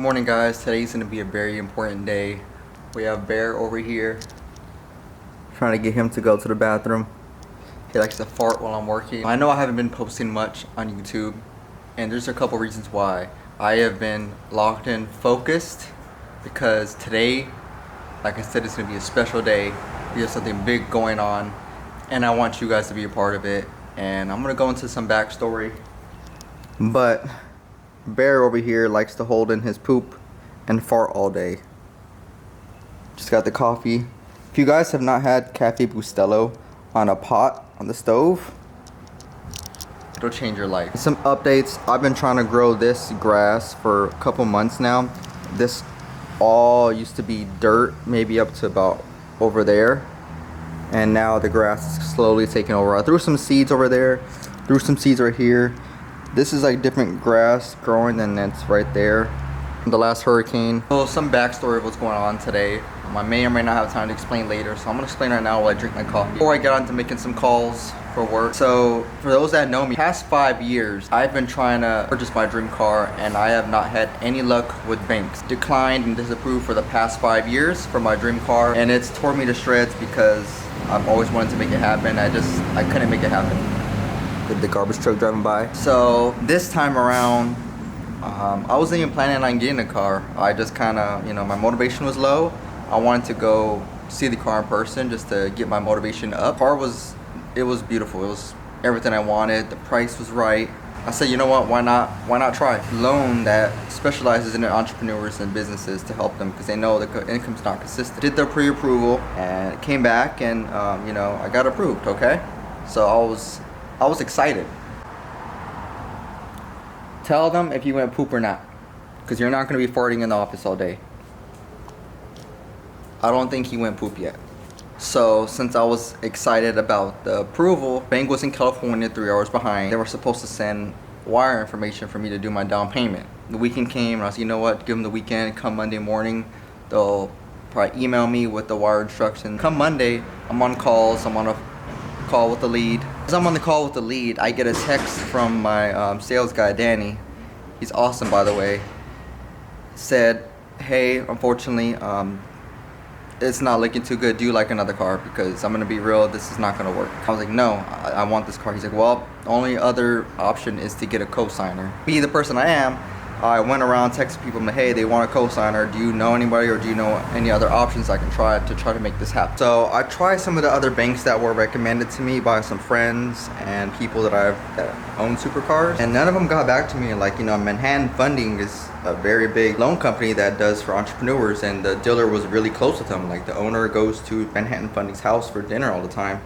Good morning, guys. Today's going to be a very important day. We have Bear over here. Trying to get him to go to the bathroom. He likes to fart while I'm working. I know I haven't been posting much on YouTube, and there's a couple reasons why. I have been locked in, focused, because today, like I said, it's going to be a special day. We have something big going on, and I want you guys to be a part of it. And I'm going to go into some backstory. But Bear over here likes to hold in his poop and fart all day. Just got the coffee. If you guys have not had Cafe Bustelo on a pot on the stove, it'll change your life. Some updates. I've been trying to grow this grass for a couple months now. This all used to be dirt, maybe up to about over there, and now the grass is slowly taking over. I threw some seeds over there, threw some seeds right here. This is like different grass growing, and it's right there. The last hurricane. So some backstory of what's going on today. I may or may not have time to explain later, so I'm gonna explain right now while I drink my coffee. Before I get on to making some calls for work. So for those that know me, past 5 years, I've been trying to purchase my dream car, and I have not had any luck with banks. Declined and disapproved for the past 5 years for my dream car, and it's tore me to shreds because I've always wanted to make it happen. I couldn't make it happen. The garbage truck driving by. So this time around, I wasn't even planning on getting a car. I just kind of, my motivation was low. I wanted to go see the car in person just to get my motivation up. It was beautiful. It was everything I wanted. The price was right. I said, you know what? Why not try? Loan that specializes in entrepreneurs and businesses to help them because they know the income's not consistent. Did their pre-approval and it came back, and I got approved. Okay, so I was excited. Tell them if you went poop or not, because you're not going to be farting in the office all day. I don't think he went poop yet. So since I was excited about the approval, bank was in California, 3 hours behind. They were supposed to send wire information for me to do my down payment. The weekend came, and I was, you know what, give them the weekend. Come Monday morning, they'll probably email me with the wire instructions. Come Monday, I'm on calls. I'm on a call with the lead. As I'm on the call with the lead, I get a text from my sales guy, Danny. He's awesome, by the way. Said, hey, unfortunately, it's not looking too good. Do you like another car? Because I'm gonna be real, this is not gonna work. I was like, no, I want this car. He's like, well, the only other option is to get a co-signer. Me, the person I am, I went around texting people, hey, they want a co-signer. Do you know anybody, or do you know any other options I can try to make this happen? So I tried some of the other banks that were recommended to me by some friends and people that own supercars, and none of them got back to me. Like, Manhattan Funding is a very big loan company that does for entrepreneurs, and the dealer was really close with them. Like, the owner goes to Manhattan Funding's house for dinner all the time.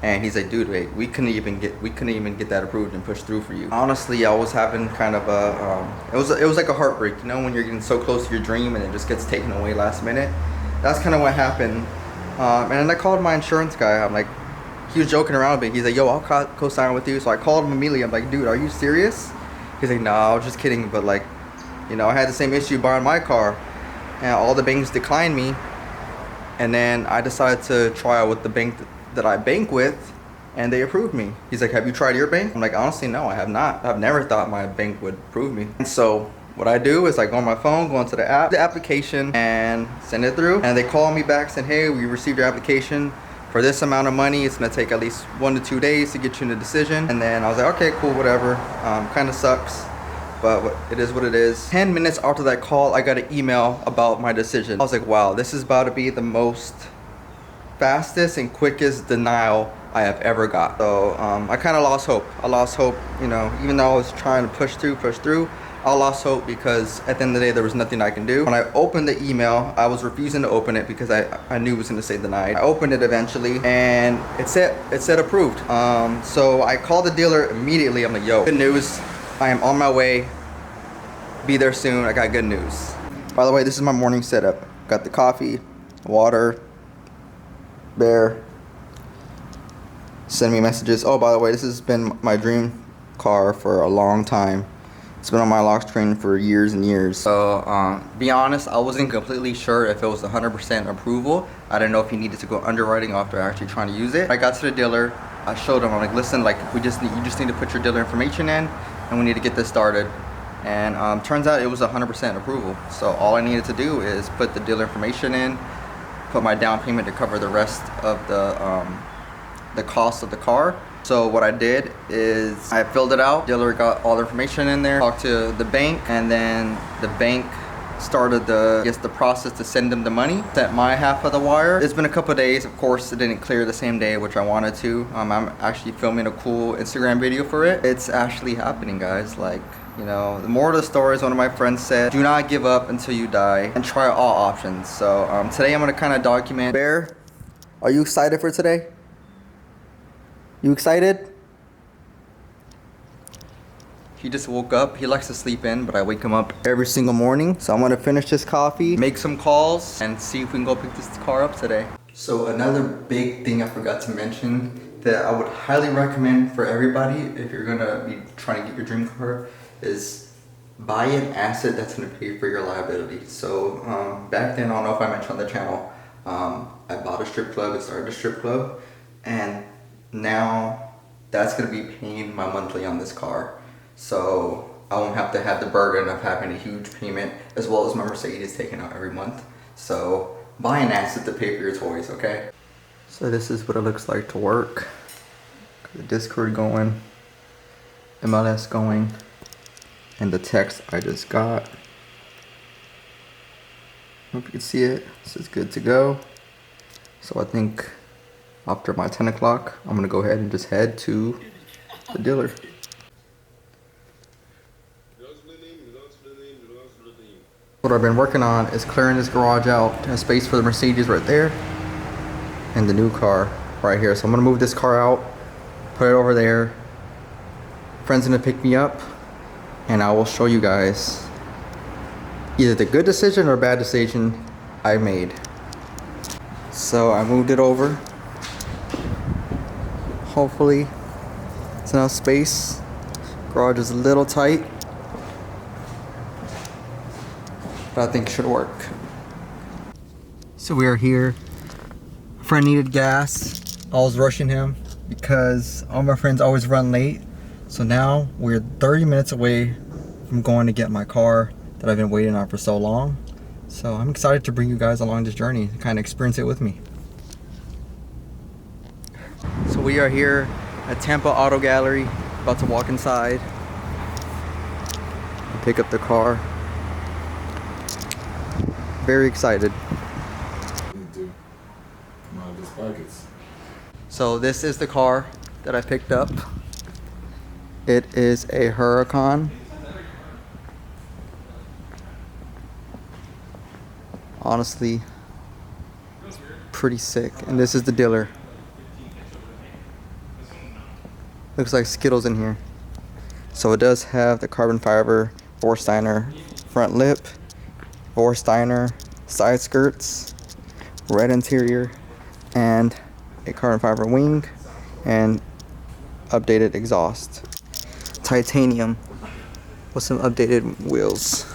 And he's like, dude, wait, we couldn't even get that approved and pushed through for you. Honestly, I was having kind of it was like a heartbreak, when you're getting so close to your dream and it just gets taken away last minute. That's kind of what happened. And then I called my insurance guy. I'm like, he was joking around with me. He's like, yo, I'll co-sign with you. So I called him immediately. I'm like, dude, are you serious? He's like, no, I was just kidding. But I had the same issue buying my car, and all the banks declined me. And then I decided to try out with the bank that I bank with, and they approved me. He's like, have you tried your bank? I'm like, honestly, no, I have not. I've never thought my bank would approve me. And so what I do is I go on my phone, go into the application, and send it through. And they call me back saying, hey, we received your application for this amount of money. It's gonna take at least 1 to 2 days to get you in a decision. And then I was like, okay, cool, whatever. Kind of sucks, but it is what it is. 10 minutes after that call, I got an email about my decision. I was like, wow, this is about to be the most fastest and quickest denial I have ever got. So I kind of lost hope. I lost hope, even though I was trying to push through, I lost hope because at the end of the day, there was nothing I can do. When I opened the email, I was refusing to open it because I knew it was gonna say denied. I opened it eventually, and it said approved. So I called the dealer immediately. I'm like, yo, good news. I am on my way. Be there soon. I got good news. By the way, this is my morning setup. Got the coffee, water, Bear, send me messages. Oh, by the way, this has been my dream car for a long time. It's been on my lock screen for years and years. So, be honest, I wasn't completely sure if it was 100% approval. I didn't know if he needed to go underwriting after actually trying to use it. I got to the dealer. I showed him. I'm like, listen, you just need to put your dealer information in, and we need to get this started. and turns out it was 100% approval. So all I needed to do is put the dealer information in, put my down payment to cover the rest of the cost of the car. So what I did is I filled it out, dealer got all the information in there, talked to the bank, and then the bank started the process to send them the money. Sent my half of the wire. It's been a couple of days. Of course, it didn't clear the same day, which I wanted to. I'm actually filming a cool Instagram video for it. It's actually happening, guys. Like, you know, the moral of the story is one of my friends said, do not give up until you die and try all options. So today I'm gonna kind of document. Bear, are you excited for today? You excited? He just woke up. He likes to sleep in, but I wake him up every single morning. So I'm gonna finish this coffee, make some calls, and see if we can go pick this car up today. So another big thing I forgot to mention that I would highly recommend for everybody if you're gonna be trying to get your dream car is buy an asset that's gonna pay for your liability. So back then, I don't know if I mentioned on the channel, I bought a strip club, it started a strip club, and now that's gonna be paying my monthly on this car. So I won't have to have the burden of having a huge payment, as well as my Mercedes taken out every month. So buy an asset to pay for your toys, okay? So this is what it looks like to work. The Discord going, MLS going, and the text I just got. Hope you can see it. This is good to go. So I think after my 10 o'clock, I'm gonna go ahead and just head to the dealer. What I've been working on is clearing this garage out. There's space for the Mercedes right there, and the new car right here. So I'm gonna move this car out, put it over there. Friend's gonna pick me up, and I will show you guys either the good decision or bad decision I made. So I moved it over. Hopefully it's enough space. Garage is a little tight, but I think it should work. So we are here. A friend needed gas. I was rushing him because all my friends always run late. So now we're 30 minutes away from going to get my car that I've been waiting on for so long. So I'm excited to bring you guys along this journey to kind of experience it with me. So we are here at Tampa Auto Gallery, about to walk inside and pick up the car. Very excited. So this is the car that I picked up. It is a Huracan. Honestly, pretty sick. And this is the dealer. Looks like Skittles in here. So it does have the carbon fiber Vorsteiner front lip, Vorsteiner side skirts, red interior, and a carbon fiber wing, and updated exhaust. Titanium with some updated wheels.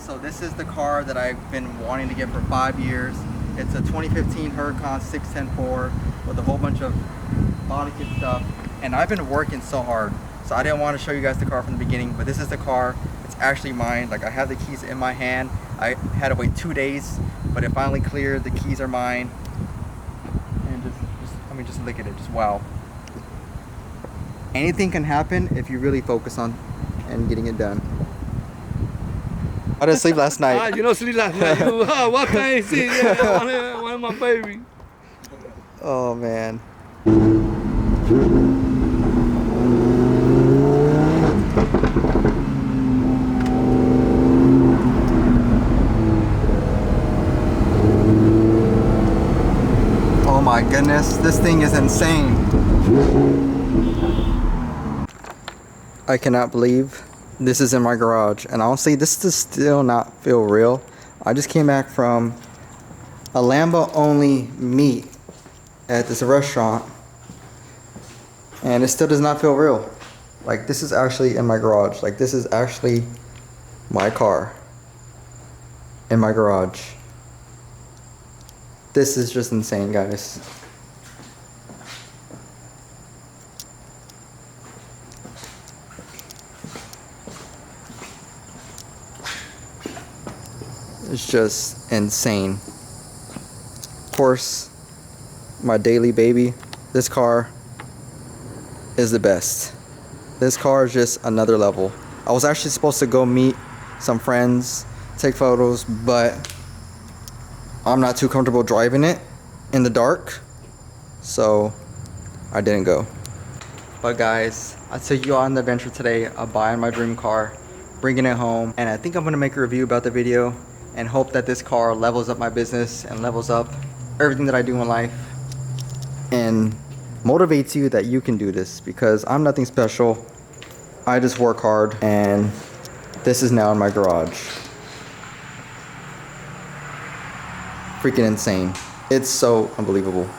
So this is the car that I've been wanting to get for 5 years. It's a 2015 Huracan 610-4 with a whole bunch of body kit stuff. And I've been working so hard, so I didn't want to show you guys the car from the beginning, but this is the car. It's actually mine. Like, I have the keys in my hand. I had to wait 2 days, but it finally cleared. The keys are mine. And just look at it. Just wow. Anything can happen if you really focus on and getting it done. I didn't sleep last night. You don't sleep last night. What can you see? Yeah, I want my baby. Oh man. Oh my goodness, this thing is insane. I cannot believe this is in my garage, and honestly this does still not feel real. I just came back from a Lambo only meet at this restaurant, and it still does not feel real. Like, this is actually in my garage. Like, this is actually my car in my garage. This is just insane, guys. It's just insane. Of course, my daily baby, this car is the best. This car is just another level. I was actually supposed to go meet some friends, take photos, but I'm not too comfortable driving it in the dark, so I didn't go. But guys, I took you on the adventure today of buying my dream car, bringing it home, and I think I'm gonna make a review about the video and hope that this car levels up my business and levels up everything that I do in life and motivates you that you can do this, because I'm nothing special. I just work hard, and this is now in my garage. Freaking insane. It's so unbelievable.